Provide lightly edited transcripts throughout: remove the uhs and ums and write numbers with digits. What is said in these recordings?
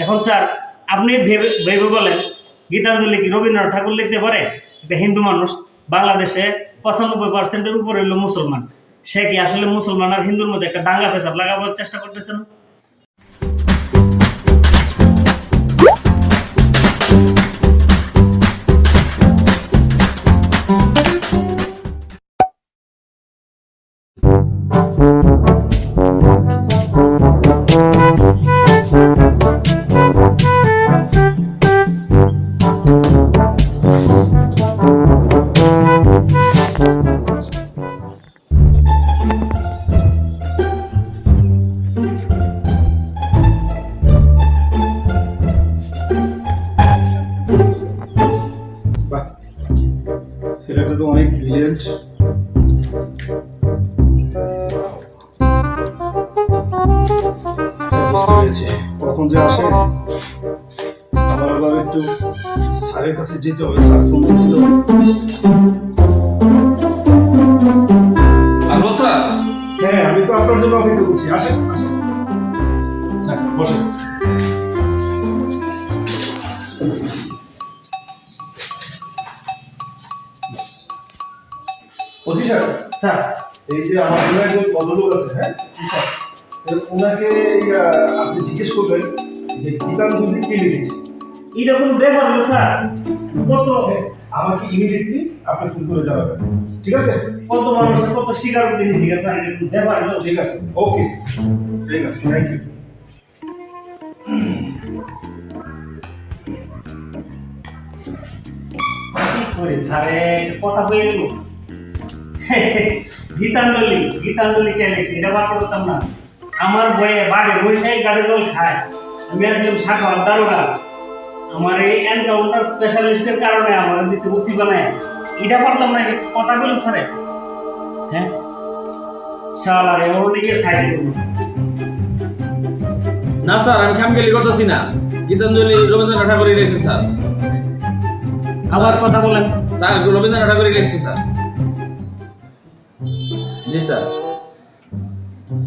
এখন স্যার আপনি ভেবে ভেবে বলেন গীতাঞ্জলি কি রবীন্দ্রনাথ ঠাকুর লিখতে পারে? এটা হিন্দু মানুষ, বাংলাদেশে 95% উপরে হলো মুসলমান। সে কি আসলে মুসলমান আর হিন্দুর মধ্যে একটা দাঙ্গা ফেসাদ লাগাবার চেষ্টা করতেছে না? বাহ, ছেলেটা তো অনেক ব্রিলিয়েন্ট। বুঝতে পেরেছি কখন যে আসে। আমার আবার একটু স্যারের কাছে যেতে হবে, স্যার ফোন দিয়েছিল। Elbow sir. হ্যাঁ, আমি তো আপনার জন্য অপেক্ষা করছি। আসেন আসেন, হ্যাঁ বসেন। ওসি স্যার, স্যার এই যে আমার জন্য একজন ভদ্রলোক আছে, হ্যাঁ ওনাকে আপনি জিজ্ঞেস করবেন যে গীতাঞ্জলি কে লিখেছে। এটা কোনো ব্যাপার হলো স্যার? কত আমাকে ইমিডিয়েটলি আপনি ফোন করে জানাবেন, ঠিক আছে? কত মানুষের কত স্বীকারোক্তি নিয়েছি স্যার, এটা কোনো ব্যাপার হলো? ঠিক আছে, ওকে, ঠিক আছে, থ্যাংক ইউ। কি করে স্যারে কথা বলে গেল? গীতাঞ্জলি গীতাঞ্জলি কে লিখছে এটা বার করতাম না। আমার বইয়ে বাড়ি বৈশাখী গাড়ি জল খায়। আমি আসলাম শাখা দারোগা। আমার এই এনকাউন্টার স্পেশালিস্টের কারণে আমার দিছে ওসি বানায়। এটা পারতাম না, কথা বলো স্যারে। হ্যাঁ শালা রে, ওর দিকে সাইড করুন। না স্যার, আমি খামখেয়ালি করতেছি না। গীতাঞ্জলি রবীন্দ্রনাথ ঠাকুরই লিখছে স্যার। আবার কথা বলেন। স্যার রবীন্দ্রনাথ ঠাকুরই লিখছে স্যার। জি স্যার।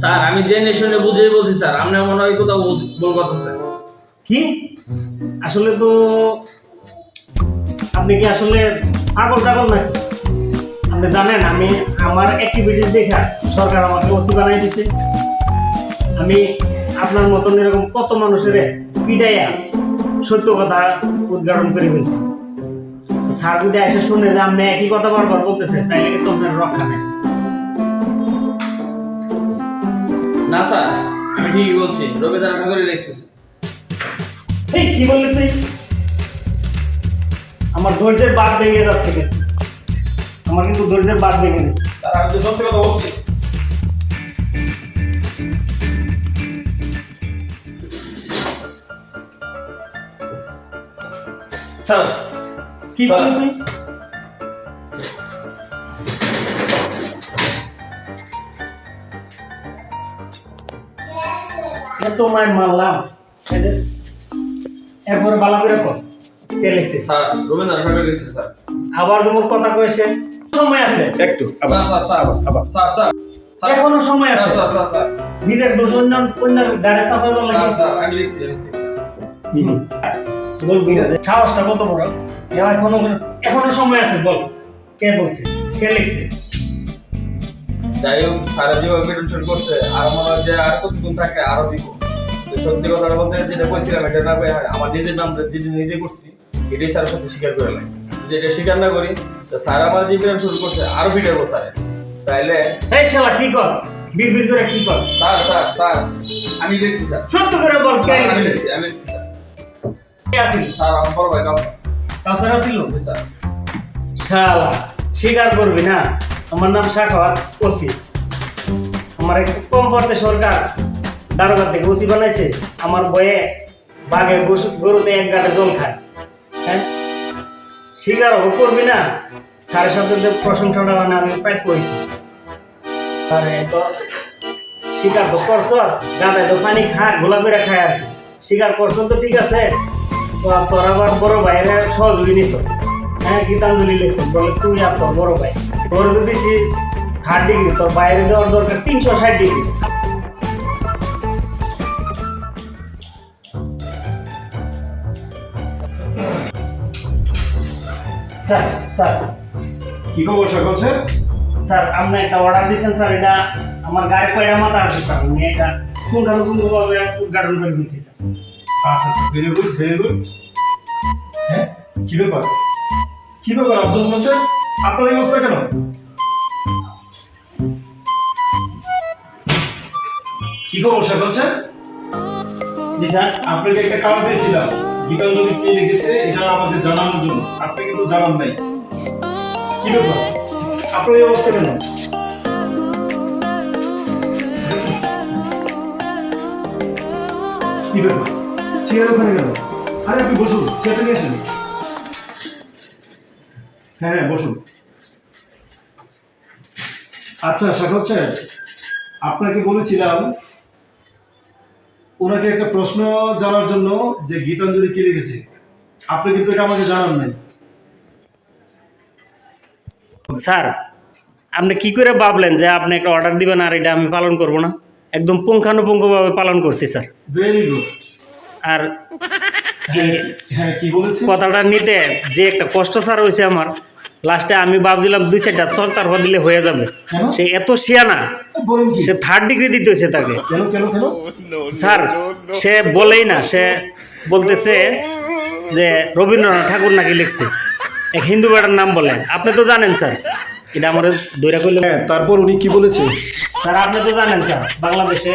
স্যার আমি যে নেশনে বুঝেই বলছি স্যার, আপনি মনে হয় কোথাও ভুল করতেছেন। কি আসলে তো আপনি কি আসলে পাগল টাগল নাকি? আপনি জানেন আমি আমার অ্যাক্টিভিটিস দেখা সরকার আমাকে ওসি বানাই দিছে। আমি আপনার মতন এরকম কত মানুষের পিটাইয়া সত্য কথা উদ্ঘাটন করে ফেলছি। স্যার যদি এসে শুনে যে আপনি একই কথা বারবার বলতেছেন, তাইলে কিন্তু আপনার রক্ষা নেই। না স্যার, আমি ঠিকই বলছি, রবীন্দ্রনাথ ঠাকুরই লিখছে। এই কি বললি তুই? আমার ধৈর্যের বাঁধ ভেঙে যাচ্ছে কিন্তু, আমার কিন্তু ধৈর্যের বাঁধ ভেঙে দিচ্ছে। স্যার আমি তো সত্যি কথা বলছি। স্যার কি বললি তুই? তোমায় মারলাম, এরপরে বালা করে কর কে লিখছে। স্যার রবীন্দ্রনাথ ঠাকুর লিখছে স্যার। আবার যেমন কথা কয়েছে, সময় আছে একটু স্যার স্যার স্যার আবার স্যার স্যার স্যার এখনো সময় আছে। স্যার স্যার স্যার নিজের দোষ অন্য গাড়ি চাপাইবার লাগে। স্যার স্যার আমি লিখছি বলবি না যে সাহসটা কত বড়? এখনো সময় আছে, বল কে বলছে, কে লিখছে? যাই হোক, স্যার যেভাবে পেটেন্ট করছে আর মনে হয় যে আর কতক্ষণ থাকে আরো দিব। তো সত্যি কথা বলতে যেটা কইছিলাম এটা না কই আমার নিজের নাম যেটা নিজে করছি এটাই স্যারের সাথে স্বীকার করে নাই। যদি এটা স্বীকার না করি তো স্যার আমার যে পেটেন্ট শুরু করছে আরো পিটাবো স্যার। তাইলে এই শালা কি কর, বিড়বিড় করে কি কর? স্যার স্যার স্যার আমি লিখছি স্যার। সত্য করে বল কে আমি লিখছে? লিখছি আমি লিখছি স্যার। কে আছিল? স্যার আমার বড় ভাই কাউকে। কাউসার আছিল? জি স্যার। শালা স্বীকার করবি না? আমার নাম সাখাওয়াত ওসি। আমার একটু কম পড়তে সরকার দারোগা থেকে ওসি বানাইছে। আমার বয়ে বাঘে গরুতে এক গাঁটে জল খায়। হ্যাঁ স্বীকার করবি না? স্যারের সাথে যে প্রশংসাটা মানে আমি প্রায় করেছি। আরে তো স্বীকার তো করছ, গাঁদায় তো পানি খায়, গোলা করে খায় আর কি। স্বীকার করছ তো ঠিক আছে, তোর আবার বড় ভাইয়ের সহযোগী নিছ। হ্যাঁ গীতাঞ্জলি লিখছেন বলে তুই আর তোর বড় ভাই। তোর তো দিছি 3 ডিগ্রি, তোর বাইরে দেওয়ার দরকার 360 ডিগ্রি। স্যার স্যার কি খবর সাগর স্যার? স্যার আপনি একটা অর্ডার দিয়েছেন স্যার, এটা আমার গায়ে কয়টা মাথা আছে স্যার, আমি এটা পুঙ্খানুপুঙ্খভাবে উদ্ঘাটন করে দিচ্ছি স্যার। আচ্ছা আচ্ছা, ভেরি গুড ভেরি গুড। হ্যাঁ, কি ব্যাপার কি ব্যাপার আব্দুল রহমান স্যার, আপনার এই অবস্থা কেন? কি খবর সাগর স্যার? জি স্যার। আপনাকে একটা কার্ড দিয়েছিলাম, গীতাঞ্জলি কে লিখেছে এটা আমাকে জানানোর জন্য, আপনি কিন্তু জানান নাই। কি ব্যাপার আপনার এই অবস্থা কেন? দেখছেন? কি ব্যাপার চেয়ার ওখানে গেল? আরে আপনি বসুন, চেয়ারটা নিয়ে আসেন। হ্যাঁ হ্যাঁ বসুন। আচ্ছা সাগর স্যার, আপনাকে বলেছিলাম ওনাকে একটা প্রশ্ন জানার জন্য যে গীতাঞ্জলি কে লিখেছে, আপনি কিন্তু এটা আমাকে জানান নাই। স্যার আপনি কি করে ভাবলেন যে আপনি একটা অর্ডার দিবেন আর এটা আমি পালন করব না? একদম পুঙ্খানুপুঙ্খভাবে পালন করছি স্যার। Very good. আর হ্যাঁ হ্যাঁ, কি বলেছে? কথাটা নিতে যে একটা কষ্ট স্যার হয়েছে আমার, লাস্টে আমি ভাবছিলাম 2-4টা চল তারপর দিলে হয়ে যাবে। কেন? সে এত শিয়ানা, বলেন কি? সে 3rd ডিগ্রি দিতে হয়েছে তাকে। কেন কেন কেন? স্যার সে বলেই না, সে বলতেছে যে রবীন্দ্রনাথ ঠাকুর নাকি লিখছে, এক হিন্দু বেটার নাম বলে। আপনি তো জানেন স্যার, এটা আমার দৈরা করলে। হ্যাঁ, তারপর উনি কি বলেছে? স্যার আপনি তো জানেন স্যার, বাংলাদেশে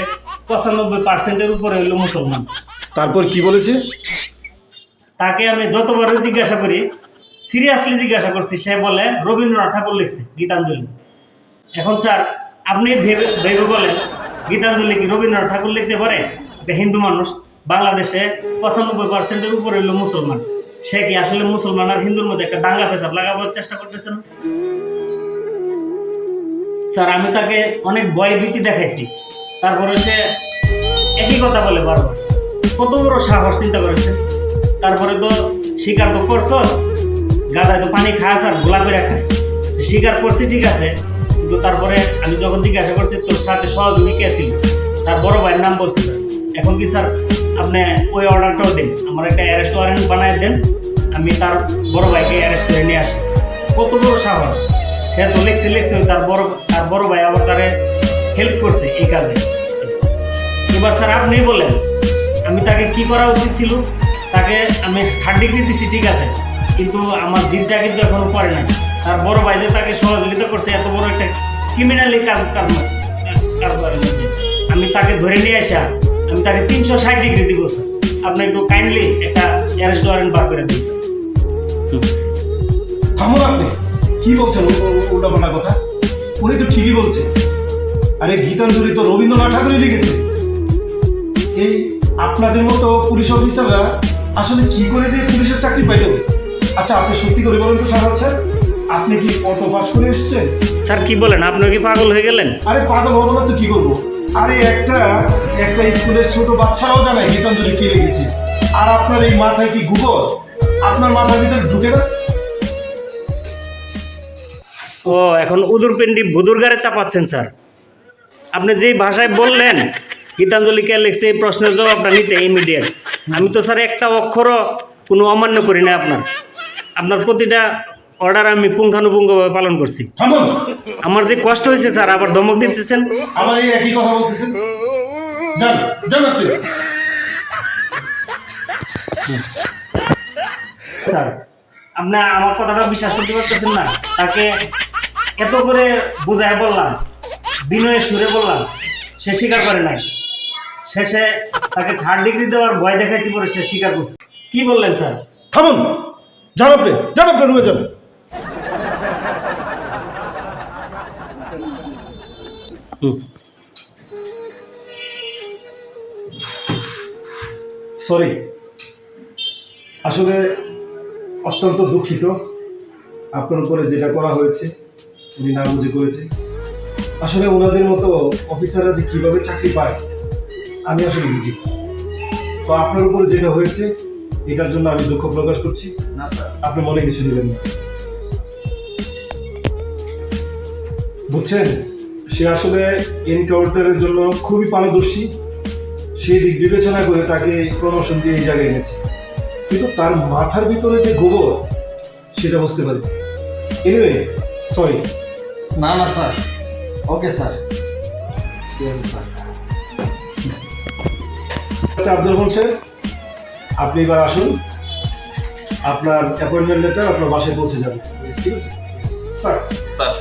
95%-এর উপরে হইল মুসলমান। তারপর কি বলেছে? তাকে আমি যতবার জিজ্ঞাসা করি, সিরিয়াসলি জিজ্ঞাসা করছি, সে বলে রবীন্দ্রনাথ ঠাকুর লিখছে গীতাঞ্জলি। এখন স্যার আপনি ভেবে ভেবে বলেন, গীতাঞ্জলি কি রবীন্দ্রনাথ ঠাকুর লিখতে পারে? এটা হিন্দু মানুষ, বাংলাদেশে 95%-এর উপরে হইল মুসলমান। সে কি আসলে মুসলমান আর হিন্দুর মধ্যে একটা দাঙ্গা ফেসাদ লাগাবার চেষ্টা করতেছে না? স্যার আমি তাকে অনেক ভয় ভীতি দেখাইছি, তারপরে সে একই কথা বলে বারবার। কত বড় সাহস চিন্তা করেছে। তারপরে তো স্বীকার তো করছ, গাদায় তো পানি খাস আর গোলা করে খায়। স্বীকার করছি ঠিক আছে, কিন্তু তারপরে আমি যখন জিজ্ঞাসা করছি তোর সাথে সহযোগী কে ছিল, তার বড় ভাইয়ের নাম বলছি স্যার। এখন কি স্যার আপনি ওই অর্ডারটাও দিন, আমার একটা অ্যারেস্ট ওয়ারেন্ট বানায় দেন, আমি তার বড় ভাইকে অ্যারেস্ট করে নিয়ে আসি। কত বড় সাহস! সে তো লিখছে তার বড় ভাই আবার তারে হেল্প করছে এই কাজে। এবার স্যার আপনি বলেন আমি তাকে কি করা উচিত ছিল? তাকে আমি 3rd ডিগ্রি দিছি ঠিক আছে, কিন্তু আমার জিদটা কিন্তু এখনো পড়ে নাই। তার বড় ভাই যে তাকে সহযোগিতা করছে এত বড় একটা ক্রিমিনালি কারবারের মধ্যে, আমি তাকে ধরে নিয়ে আসা আমি তাকে 360 ডিগ্রি দিব স্যার। আপনি একটু কাইন্ডলি একটা অ্যারেস্ট ওয়ারেন্ট বার করে দিন স্যার। থামুন আপনি, কি বলছেন উল্টাপাল্টা কথা? উনি তো ঠিকই বলছে। আরে গীতাঞ্জলি তো রবীন্দ্রনাথ ঠাকুরই লিখেছে। এই আপনাদের মতো পুলিশ অফিসাররা আসলে কি করে যে পুলিশের চাকরি পাইলেন? আচ্ছা আপনি সত্যি করে বলেন তো সাগর স্যার, আপনি কি অটো পাস করে এসেছেন? স্যার কি বলেন, আপনি কি পাগল হয়ে গেলেন? আরে পাগল হবো না তো কি করবো? আরে একটা স্কুলের ছোট বাচ্চারাও জানে গীতাঞ্জলি কে লিখেছে, আর আপনার এই মাথায় কি গুগল আপনার মাথার ভিতরে ঢুকে না? ও এখন উদুর পিন্ডি বুদুর গারে চাপাচ্ছেন স্যার। আপনি যেই ভাষায় বললেন গীতাঞ্জলি কে লিখছে, এই প্রশ্নের জবাবটা নিতে ইমিডিয়েট। আমি তো স্যার একটা অক্ষরও কোনো অমান্য করি না আপনার প্রতিটা অর্ডার আমি পুঙ্খানুপুঙ্খভাবে পালন করছি। থামুন, আমার যে কষ্ট হয়েছে স্যার, আবার ধমক দিতেছেন। আমার এই একই কথা বলতেছেন। যান যান আপনি। স্যার আপনি আমার কথাটা বিশ্বাস করতে পারতেছেন না? তাকে এত করে বুঝায় বললাম, বিনয়ের সুরে বললাম, সে স্বীকার করে নাই। শেষে তাকে 3rd ডিগ্রি দেওয়ার ভয় দেখাইছি, পরে সে স্বীকার করছে। কি বললেন স্যার? থামুন, যান আপনি রুমে যান। সরি, আসলে অত্যন্ত দুঃখিত আপনার উপরে যেটা করা হয়েছে, উনি না বুঝে করেছে। আসলে ওনাদের মতো অফিসাররা যে কিভাবে চাকরি পায় আমি আসলে বুঝি। তো আপনার উপরে যেটা হয়েছে এটার জন্য আমি দুঃখ প্রকাশ করছি। না স্যার, আপনি মনে কিছু নেবেন না। বুঝছেন, সে আসলে এনকাউন্টারের জন্য খুবই পারদর্শী। সেই দিক বিবেচনা করে তাকে প্রমোশন দিয়ে এই জায়গায় এনেছে, কিন্তু তার মাথার ভিতরে যে গোবর সেটা বুঝতে পারি। Anyway sorry. না না স্যার, ওকে স্যার, ঠিক আছে স্যার। আচ্ছা আব্দুল রহমান সাহেব, আপনি এবার আসুন, আপনার অ্যাপয়েন্টমেন্ট লেটার আপনার বাসায় পৌঁছে যাবে। ঠিক আছে স্যার। স্যার